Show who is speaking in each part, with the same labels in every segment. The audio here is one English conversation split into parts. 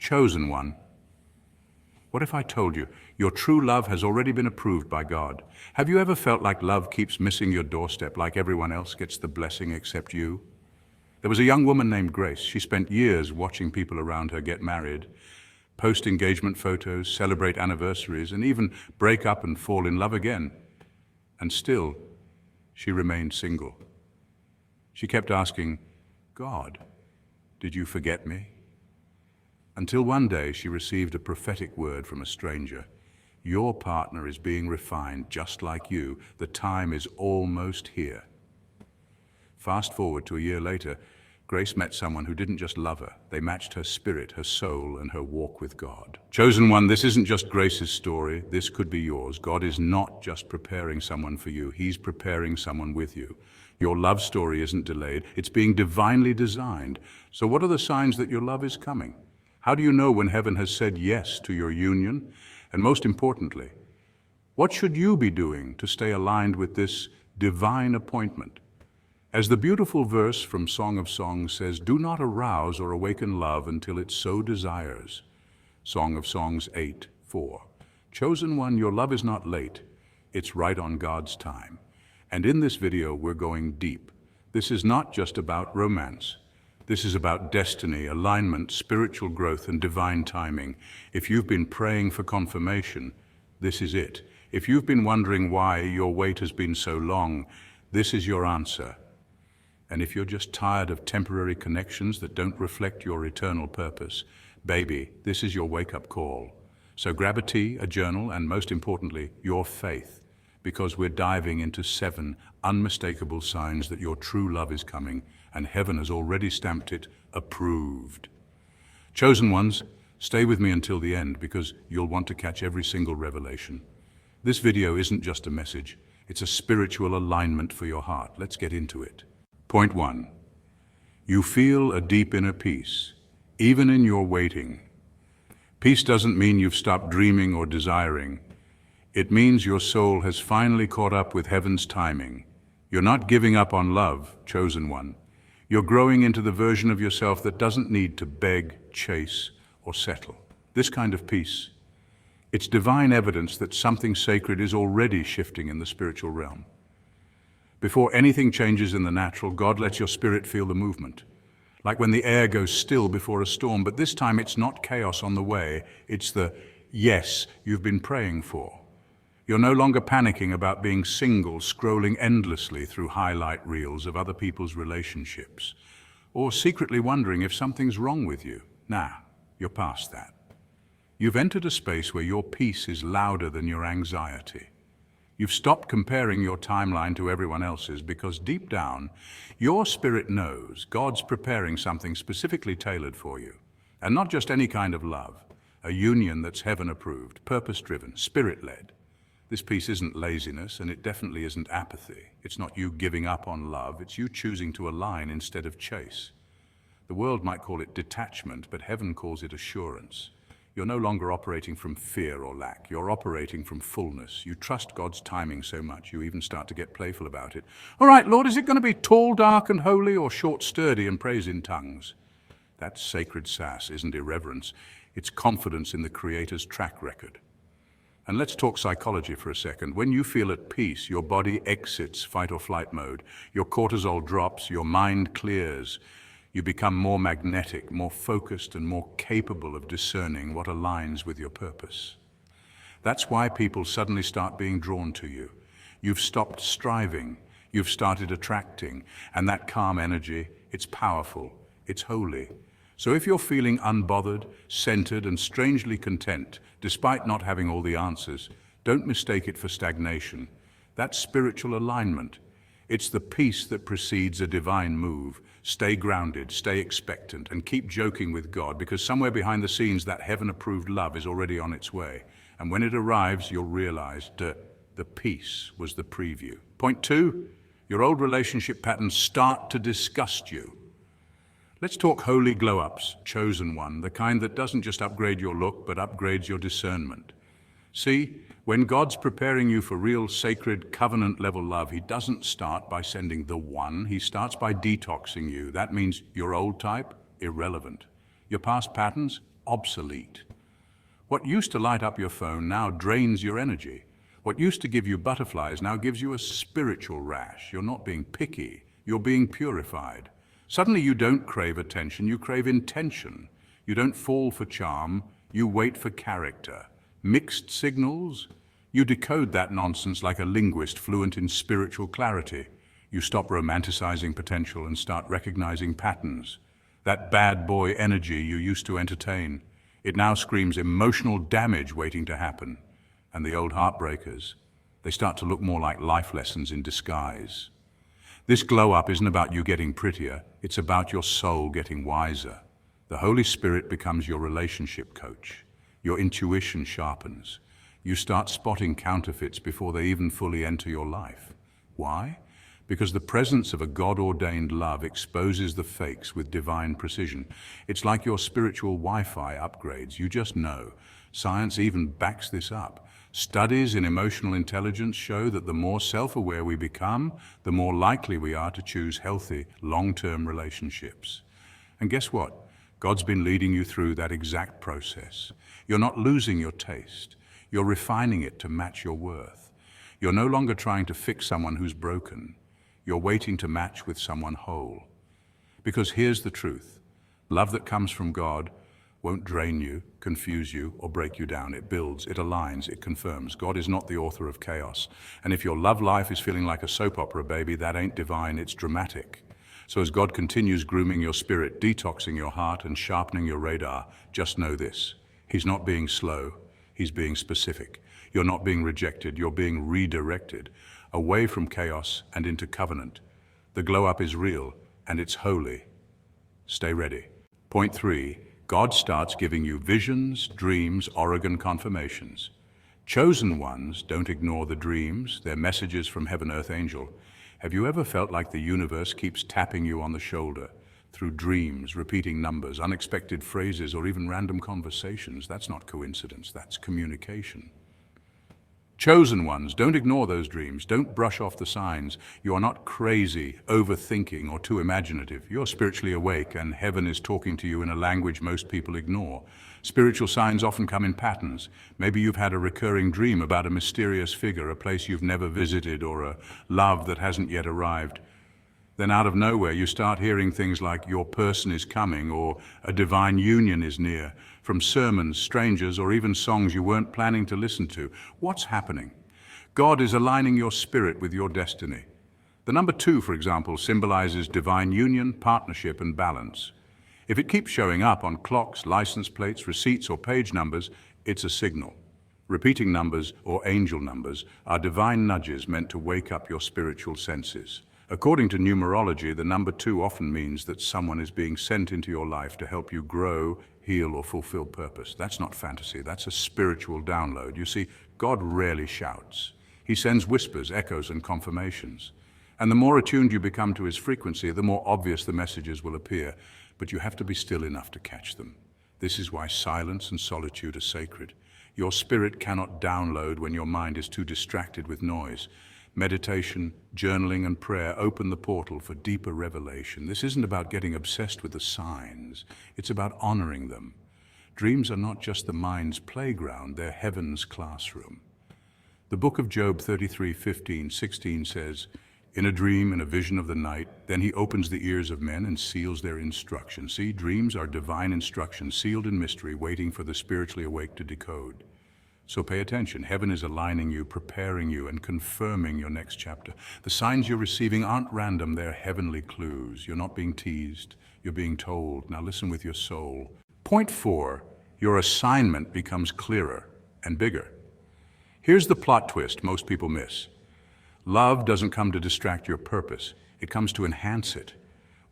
Speaker 1: Chosen one. What if I told you your true love has already been approved by God? Have you ever felt like love keeps missing your doorstep, like everyone else gets the blessing except you? There was a young woman named Grace. She spent years watching people around her get married, post engagement photos, celebrate anniversaries, and even break up and fall in love again. And still, she remained single. She kept asking, God, did you forget me? Until one day she received a prophetic word from a stranger. Your partner is being refined just like you. The time is almost here. Fast forward to a year later, Grace met someone who didn't just love her. They matched her spirit, her soul, and her walk with God. Chosen one, this isn't just Grace's story. This could be yours. God is not just preparing someone for you. He's preparing someone with you. Your love story isn't delayed. It's being divinely designed. So what are the signs that your love is coming? How do you know when heaven has said yes to your union? And most importantly, what should you be doing to stay aligned with this divine appointment? As the beautiful verse from Song of Songs says, do not arouse or awaken love until it so desires. Song of Songs 8:4. Chosen one, your love is not late. It's right on God's time. And in this video, we're going deep. This is not just about romance. This is about destiny, alignment, spiritual growth, and divine timing. If you've been praying for confirmation, this is it. If you've been wondering why your wait has been so long, this is your answer. And if you're just tired of temporary connections that don't reflect your eternal purpose, baby, this is your wake-up call. So grab a tea, a journal, and most importantly, your faith, because we're diving into 7 unmistakable signs that your true love is coming, and heaven has already stamped it approved. Chosen ones, stay with me until the end because you'll want to catch every single revelation. This video isn't just a message, it's a spiritual alignment for your heart. Let's get into it. Point 1. You feel a deep inner peace, even in your waiting. Peace doesn't mean you've stopped dreaming or desiring. It means your soul has finally caught up with heaven's timing. You're not giving up on love, chosen one. You're growing into the version of yourself that doesn't need to beg, chase, or settle. This kind of peace, it's divine evidence that something sacred is already shifting in the spiritual realm. Before anything changes in the natural, God lets your spirit feel the movement. Like when the air goes still before a storm, but this time it's not chaos on the way, it's the yes you've been praying for. You're no longer panicking about being single, scrolling endlessly through highlight reels of other people's relationships, or secretly wondering if something's wrong with you. Nah, you're past that. You've entered a space where your peace is louder than your anxiety. You've stopped comparing your timeline to everyone else's because deep down, your spirit knows God's preparing something specifically tailored for you. And not just any kind of love, a union that's heaven approved, purpose-driven, spirit-led. This peace isn't laziness, and it definitely isn't apathy. It's not you giving up on love, it's you choosing to align instead of chase. The world might call it detachment, but heaven calls it assurance. You're no longer operating from fear or lack. You're operating from fullness. You trust God's timing so much, you even start to get playful about it. All right, Lord, is it going to be tall, dark, and holy, or short, sturdy, and praise in tongues? That's sacred sass, isn't irreverence. It's confidence in the Creator's track record. And let's talk psychology for a second. When you feel at peace, your body exits fight or flight mode. Your cortisol drops, your mind clears. You become more magnetic, more focused, and more capable of discerning what aligns with your purpose. That's why people suddenly start being drawn to you. You've stopped striving, you've started attracting, and that calm energy, it's powerful, it's holy. So if you're feeling unbothered, centered, and strangely content, despite not having all the answers, don't mistake it for stagnation. That's spiritual alignment. It's the peace that precedes a divine move. Stay grounded, stay expectant, and keep joking with God, because somewhere behind the scenes that heaven-approved love is already on its way. And when it arrives, you'll realize that the peace was the preview. Point 2, your old relationship patterns start to disgust you. Let's talk holy glow-ups, chosen one, the kind that doesn't just upgrade your look, but upgrades your discernment. See, when God's preparing you for real, sacred, covenant-level love, He doesn't start by sending the one. He starts by detoxing you. That means your old type, irrelevant. Your past patterns, obsolete. What used to light up your phone now drains your energy. What used to give you butterflies now gives you a spiritual rash. You're not being picky, you're being purified. Suddenly you don't crave attention, you crave intention. You don't fall for charm, you wait for character. Mixed signals? You decode that nonsense like a linguist fluent in spiritual clarity. You stop romanticizing potential and start recognizing patterns. That bad boy energy you used to entertain, it now screams emotional damage waiting to happen. And the old heartbreakers, they start to look more like life lessons in disguise. This glow up isn't about you getting prettier, it's about your soul getting wiser. The Holy Spirit becomes your relationship coach. Your intuition sharpens. You start spotting counterfeits before they even fully enter your life. Why? Because the presence of a God-ordained love exposes the fakes with divine precision. It's like your spiritual Wi-Fi upgrades. You just know. Science even backs this up. Studies in emotional intelligence show that the more self-aware we become, the more likely we are to choose healthy, long-term relationships. And guess what? God's been leading you through that exact process. You're not losing your taste. You're refining it to match your worth. You're no longer trying to fix someone who's broken. You're waiting to match with someone whole. Because here's the truth. Love that comes from God won't drain you, confuse you, or break you down. It builds, it aligns, it confirms. God is not the author of chaos. And if your love life is feeling like a soap opera, baby, that ain't divine, it's dramatic. So as God continues grooming your spirit, detoxing your heart, and sharpening your radar, just know this. He's not being slow, he's being specific. You're not being rejected, you're being redirected, away from chaos and into covenant. The glow up is real, and it's holy. Stay ready. Point 3, God starts giving you visions, dreams, Oregon confirmations. Chosen ones don't ignore the dreams, they're messages from heaven, earth, angel. Have you ever felt like the universe keeps tapping you on the shoulder through dreams, repeating numbers, unexpected phrases, or even random conversations? That's not coincidence, that's communication. Chosen ones, don't ignore those dreams. Don't brush off the signs. You are not crazy, overthinking, or too imaginative. You're spiritually awake, and heaven is talking to you in a language most people ignore. Spiritual signs often come in patterns. Maybe you've had a recurring dream about a mysterious figure, a place you've never visited, or a love that hasn't yet arrived. Then out of nowhere, you start hearing things like your person is coming or a divine union is near, from sermons, strangers, or even songs you weren't planning to listen to. What's happening? God is aligning your spirit with your destiny. The number 2, for example, symbolizes divine union, partnership, and balance. If it keeps showing up on clocks, license plates, receipts, or page numbers, it's a signal. Repeating numbers, or angel numbers, are divine nudges meant to wake up your spiritual senses. According to numerology, the number 2 often means that someone is being sent into your life to help you grow, heal, or fulfill purpose. That's not fantasy, that's a spiritual download. You see, God rarely shouts. He sends whispers, echoes, and confirmations. And the more attuned you become to his frequency, the more obvious the messages will appear. But you have to be still enough to catch them. This is why silence and solitude are sacred. Your spirit cannot download when your mind is too distracted with noise. Meditation, journaling, and prayer open the portal for deeper revelation. This isn't about getting obsessed with the signs. It's about honoring them. Dreams are not just the mind's playground, they're heaven's classroom. The book of Job 33:15-16 says, "In a dream, in a vision of the night, then he opens the ears of men and seals their instruction." See, dreams are divine instruction, sealed in mystery, waiting for the spiritually awake to decode. So pay attention. Heaven is aligning you, preparing you, and confirming your next chapter. The signs you're receiving aren't random, they're heavenly clues. You're not being teased, you're being told. Now listen with your soul. Point 4, your assignment becomes clearer and bigger. Here's the plot twist most people miss. Love doesn't come to distract your purpose, it comes to enhance it.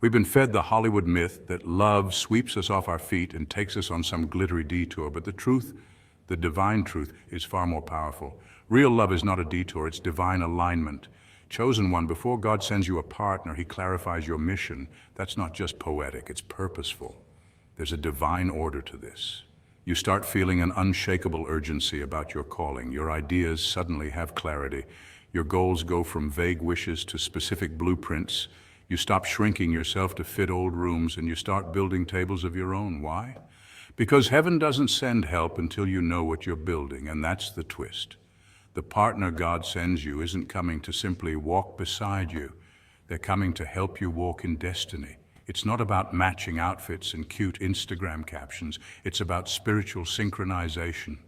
Speaker 1: We've been fed the Hollywood myth that love sweeps us off our feet and takes us on some glittery detour, but the truth, the divine truth, is far more powerful. Real love is not a detour, it's divine alignment. Chosen one, before God sends you a partner, he clarifies your mission. That's not just poetic, it's purposeful. There's a divine order to this. You start feeling an unshakable urgency about your calling. Your ideas suddenly have clarity. Your goals go from vague wishes to specific blueprints. You stop shrinking yourself to fit old rooms and you start building tables of your own. Why? Because heaven doesn't send help until you know what you're building, and that's the twist. The partner God sends you isn't coming to simply walk beside you. They're coming to help you walk in destiny. It's not about matching outfits and cute Instagram captions. It's about spiritual synchronization.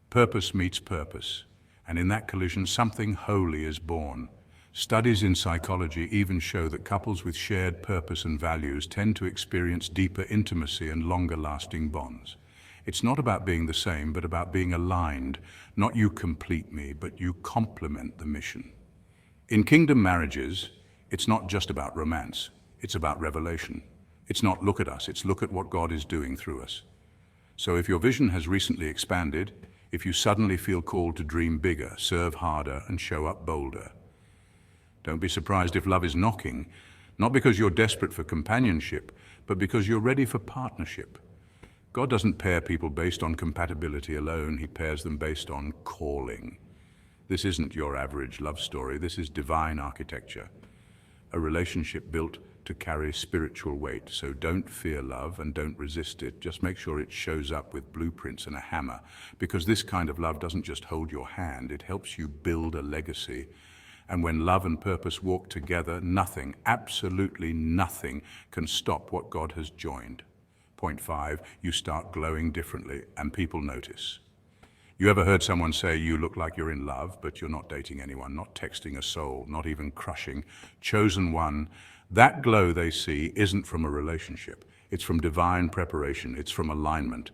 Speaker 1: Purpose meets purpose, and in that collision, something holy is born. Studies in psychology even show that couples with shared purpose and values tend to experience deeper intimacy and longer-lasting bonds. It's not about being the same, but about being aligned. Not you complete me, but you complement the mission. In kingdom marriages, it's not just about romance. It's about revelation. It's not look at us, it's look at what God is doing through us. So if your vision has recently expanded, if you suddenly feel called to dream bigger, serve harder, and show up bolder, don't be surprised if love is knocking, not because you're desperate for companionship, but because you're ready for partnership. God doesn't pair people based on compatibility alone, He pairs them based on calling. This isn't your average love story, this is divine architecture. A relationship built to carry spiritual weight. So don't fear love and don't resist it. Just make sure it shows up with blueprints and a hammer, because this kind of love doesn't just hold your hand, it helps you build a legacy. And when love and purpose walk together, nothing, absolutely nothing, can stop what God has joined. Point 5, you start glowing differently and people notice. You ever heard someone say you look like you're in love, but you're not dating anyone, not texting a soul, not even crushing, chosen one? That glow they see isn't from a relationship. It's from divine preparation. It's from alignment.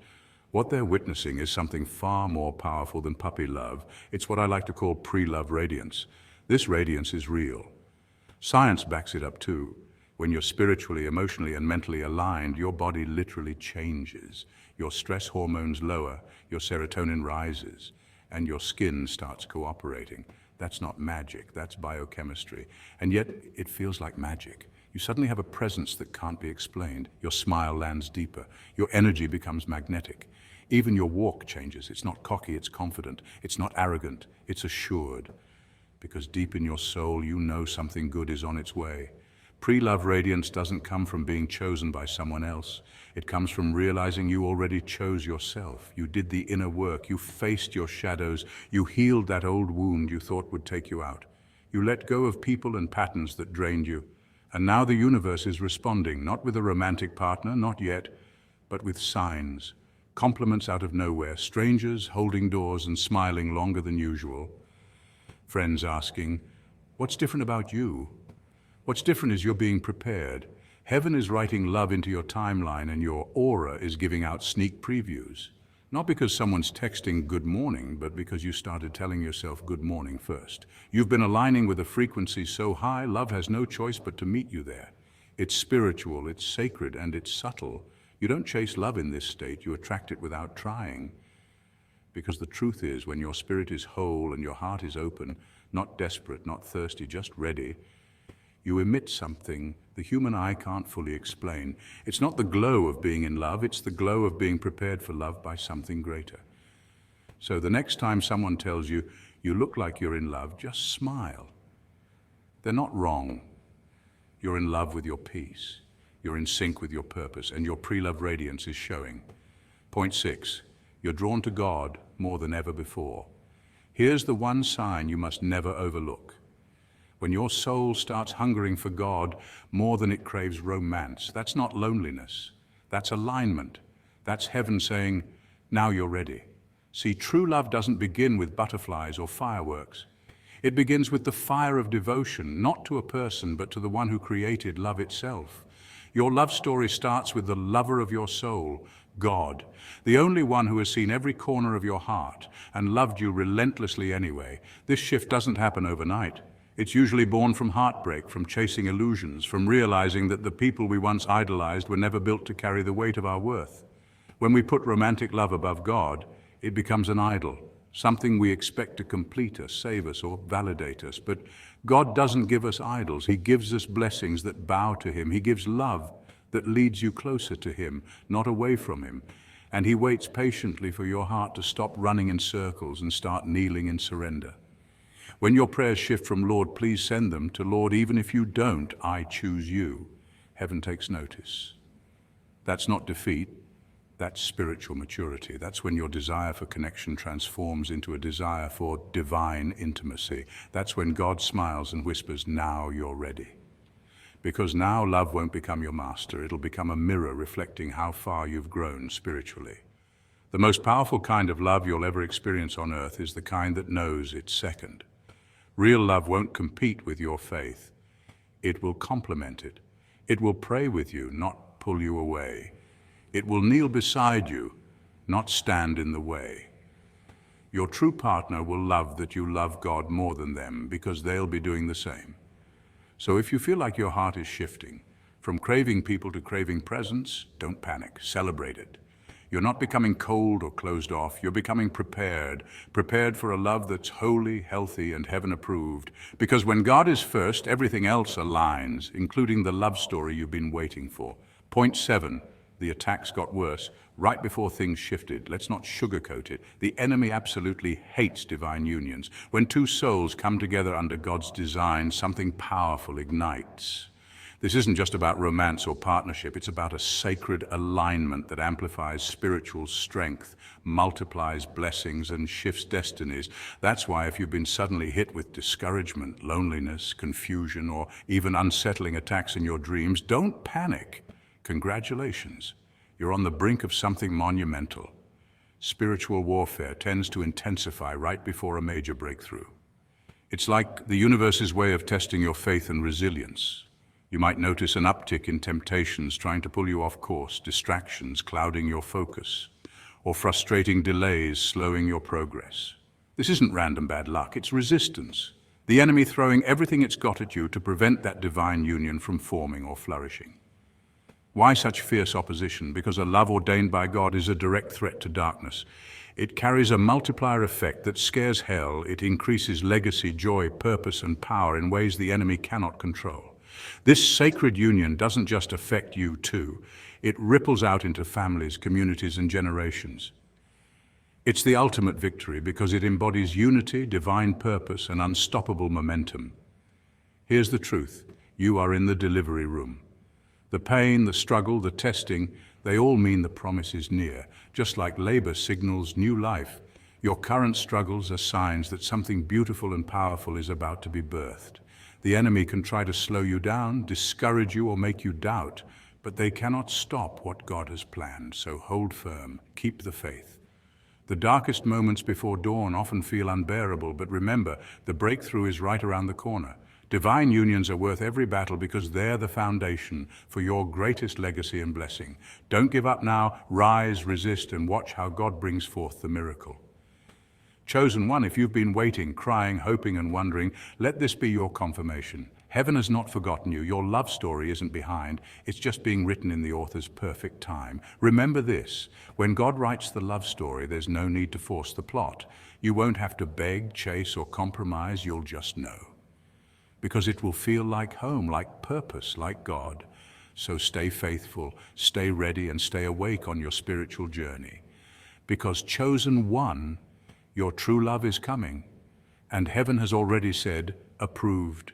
Speaker 1: What they're witnessing is something far more powerful than puppy love. It's what I like to call pre-love radiance. This radiance is real. Science backs it up too. When you're spiritually, emotionally, and mentally aligned, your body literally changes. Your stress hormones lower, your serotonin rises, and your skin starts cooperating. That's not magic, that's biochemistry. And yet, it feels like magic. You suddenly have a presence that can't be explained. Your smile lands deeper. Your energy becomes magnetic. Even your walk changes. It's not cocky, it's confident. It's not arrogant, it's assured. Because deep in your soul, you know something good is on its way. Pre-love radiance doesn't come from being chosen by someone else. It comes from realizing you already chose yourself. You did the inner work. You faced your shadows. You healed that old wound you thought would take you out. You let go of people and patterns that drained you. And now the universe is responding, not with a romantic partner, not yet, but with signs. Compliments out of nowhere, strangers holding doors and smiling longer than usual. Friends asking, "What's different about you?" What's different is you're being prepared. Heaven is writing love into your timeline, and your aura is giving out sneak previews. Not because someone's texting good morning, but because you started telling yourself good morning first. You've been aligning with a frequency so high, love has no choice but to meet you there. It's spiritual, it's sacred, and it's subtle. You don't chase love in this state, you attract it without trying. Because the truth is, when your spirit is whole and your heart is open, not desperate, not thirsty, just ready, you emit something the human eye can't fully explain. It's not the glow of being in love, it's the glow of being prepared for love by something greater. So the next time someone tells you, you look like you're in love, just smile. They're not wrong. You're in love with your peace. You're in sync with your purpose, and your pre-love radiance is showing. Point 6, you're drawn to God more than ever before. Here's the one sign you must never overlook. When your soul starts hungering for God more than it craves romance, that's not loneliness, that's alignment. That's heaven saying, now you're ready. See, true love doesn't begin with butterflies or fireworks. It begins with the fire of devotion, not to a person, but to the one who created love itself. Your love story starts with the lover of your soul, God, the only one who has seen every corner of your heart and loved you relentlessly anyway. This shift doesn't happen overnight. It's usually born from heartbreak, from chasing illusions, from realizing that the people we once idolized were never built to carry the weight of our worth. When we put romantic love above God, it becomes an idol, something we expect to complete us, save us, or validate us. But God doesn't give us idols. He gives us blessings that bow to Him. He gives love that leads you closer to Him, not away from Him. And He waits patiently for your heart to stop running in circles and start kneeling in surrender. When your prayers shift from Lord, please send them, to Lord, even if you don't, I choose you, heaven takes notice. That's not defeat, That's spiritual maturity. That's when your desire for connection transforms into a desire for divine intimacy. That's when God smiles and whispers, "Now you're ready." Because now love won't become your master. It'll become a mirror reflecting how far you've grown spiritually. The most powerful kind of love you'll ever experience on earth is the kind that knows it's second. Real love won't compete with your faith. It will complement it. It will pray with you, not pull you away. It will kneel beside you, not stand in the way. Your true partner will love that you love God more than them because they'll be doing the same. So if you feel like your heart is shifting, from craving people to craving presence, don't panic, celebrate it. You're not becoming cold or closed off, you're becoming prepared for a love that's holy, healthy, and heaven approved. Because when God is first, everything else aligns, including the love story you've been waiting for. Point 7, the attacks got worse right before things shifted. Let's not sugarcoat it. The enemy absolutely hates divine unions. When two souls come together under God's design, something powerful ignites. This isn't just about romance or partnership, it's about a sacred alignment that amplifies spiritual strength, multiplies blessings, and shifts destinies. That's why if you've been suddenly hit with discouragement, loneliness, confusion, or even unsettling attacks in your dreams, don't panic. Congratulations, you're on the brink of something monumental. Spiritual warfare tends to intensify right before a major breakthrough. It's like the universe's way of testing your faith and resilience. You might notice an uptick in temptations trying to pull you off course, distractions clouding your focus, or frustrating delays slowing your progress. This isn't random bad luck, it's resistance. The enemy throwing everything it's got at you to prevent that divine union from forming or flourishing. Why such fierce opposition? Because a love ordained by God is a direct threat to darkness. It carries a multiplier effect that scares hell. It increases legacy, joy, purpose, and power in ways the enemy cannot control. This sacred union doesn't just affect you too. It ripples out into families, communities, and generations. It's the ultimate victory because it embodies unity, divine purpose, and unstoppable momentum. Here's the truth. You are in the delivery room. The pain, the struggle, the testing, they all mean the promise is near. Just like labor signals new life, your current struggles are signs that something beautiful and powerful is about to be birthed. The enemy can try to slow you down, discourage you, or make you doubt, but they cannot stop what God has planned, so hold firm, keep the faith. The darkest moments before dawn often feel unbearable, but remember, the breakthrough is right around the corner. Divine unions are worth every battle because they're the foundation for your greatest legacy and blessing. Don't give up now, rise, resist, and watch how God brings forth the miracle. Chosen one, if you've been waiting, crying, hoping, and wondering, let this be your confirmation. Heaven has not forgotten you. Your love story isn't behind. It's just being written in the author's perfect time. Remember this, when God writes the love story, there's no need to force the plot. You won't have to beg, chase, or compromise. You'll just know. Because it will feel like home, like purpose, like God. So stay faithful, stay ready, and stay awake on your spiritual journey. Because chosen one, your true love is coming, and heaven has already said, approved.